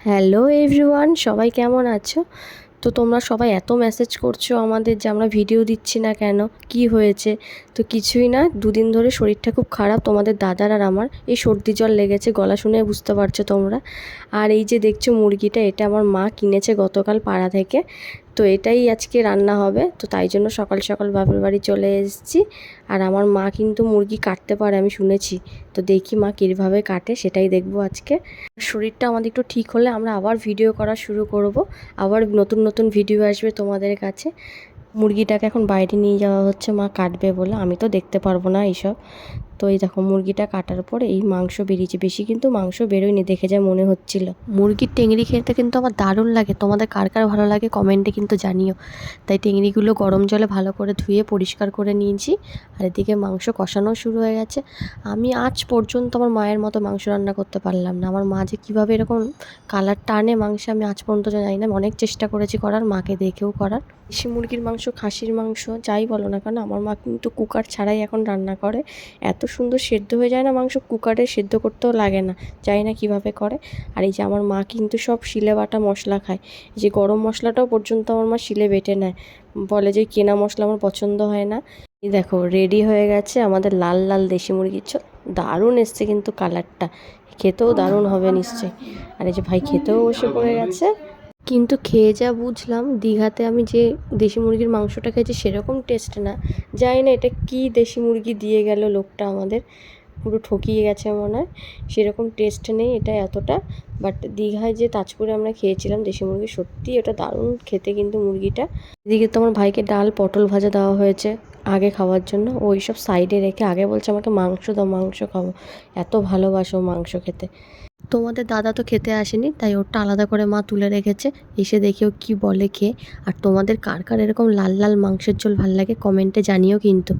Hello everyone, সবাই কেমন আছো? তো তোমরা সবাই এত মেসেজ করছো আমাদের যে আমরা ভিডিও দিচ্ছি না কেন, কি হয়েছে? তো কিছুই না, দুদিন ধরে শরীরটা খুব খারাপ তোমাদের দাদার আর আমার। এই সর্দি জল লেগেছে, গলা শুনে বুঝতে পারছো তোমরা। আর এই যে দেখছো মুরগিটা, এটা আমার মা কিনেছে গতকাল পাড়া থেকে। তো এটাই আজকে রান্না হবে, তো তাই জন্য সকাল সকাল বাপের বাড়ি চলে এসেছি। আর আমার মা কিন্তু মুরগি কাটতে পারে আমি শুনেছি, তো দেখি মা কীভাবে কাটে সেটাই দেখবো আজকে। শরীরটা আমাদের একটু ঠিক হলে আমরা আবার ভিডিও করা শুরু করব, আবার নতুন নতুন ভিডিও আসবে তোমাদের কাছে। মুরগিটাকে এখন বাইরে নিয়ে যাওয়া হচ্ছে মা কাটবে বলে, আমি তো দেখতে পারবো না এইসব। তো এই দেখো মুরগিটা কাটার পরে এই মাংস বেরিয়েছে, বেশি কিন্তু মাংস বেরোয়নি দেখে যা মনে হচ্ছিল। মুরগির টেংরি খেতে কিন্তু আমার দারুণ লাগে, তোমাদের কার কার ভালো লাগে কমেন্টে কিন্তু জানিও। তাই টেংরিগুলো গরম জলে ভালো করে ধুয়ে পরিষ্কার করে নিয়েছি। আর এদিকে মাংস কষানো শুরু হয়ে গেছে। আমি আজ পর্যন্ত আমার মায়ের মতো মাংস রান্না করতে পারলাম না। আমার মা যে কীভাবে এরকম কালারটা আনে মাংসে, আমি আজ পর্যন্ত জানি না। অনেক চেষ্টা করেছি করার, মাকে দেখেও করার। দেশি মুরগির মাংস, খাসির মাংস যাই বলো না কেন, আমার মা কিন্তু কুকার ছাড়াই এখন রান্না করে। এত সুন্দর সেদ্ধ হয়ে যায় না মাংস, কুকারে সেদ্ধ করতেও লাগে না, জানি না কীভাবে করে। আর এই যে আমার মা কিন্তু সব শিলে বাটা মশলা খায়, এই যে গরম মশলাটাও পর্যন্ত আমার মা শিলে বেটে নেয়, বলে যে কেনা মশলা আমার পছন্দ হয় না। এই দেখো রেডি হয়ে গেছে আমাদের লাল লাল দেশি মুরগির ঝোল। দারুণ এসছে কিন্তু কালারটা, খেতেও দারুণ হবে নিশ্চয়ই। আর এই যে ভাই খেতেও বসে পড়ে গেছে। কিন্তু খেয়ে যা বুঝলাম, দীঘাতে আমি যে দেশি মুরগির মাংসটা খেয়েছি সেরকম টেস্ট না। জানি না এটা কি দেশি মুরগি দিয়ে গেল লোকটা, আমাদের পুরো ঠকিয়ে গেছে মনে হয়। সেরকম টেস্ট নেই এটা এতটা। বাট দীঘায় যে তাজপুরে আমরা খেয়েছিলাম দেশি মুরগি, সত্যি ওটা দারুণ খেতে কিন্তু মুরগিটা। এদিকে তো আমার ভাইকে ডাল পটল ভাজা দেওয়া হয়েছে আগে খাওয়ার জন্য, ওই সব সাইডে রেখে আগে বলছে আমাকে মাংস দাও, মাংস খাবো। এত ভালোবাসো মাংস খেতে। তোমাদের দাদা তো খেতে আসেনি, তাই ওরটা আলাদা করে মা তুলে রেখেছে, এসে দেখেও কি বলে খেয়ে। আর তোমাদের কার কার এরকম লাল লাল মাংসের ঝোল ভাল লাগে কমেন্টে জানিও কিন্তু।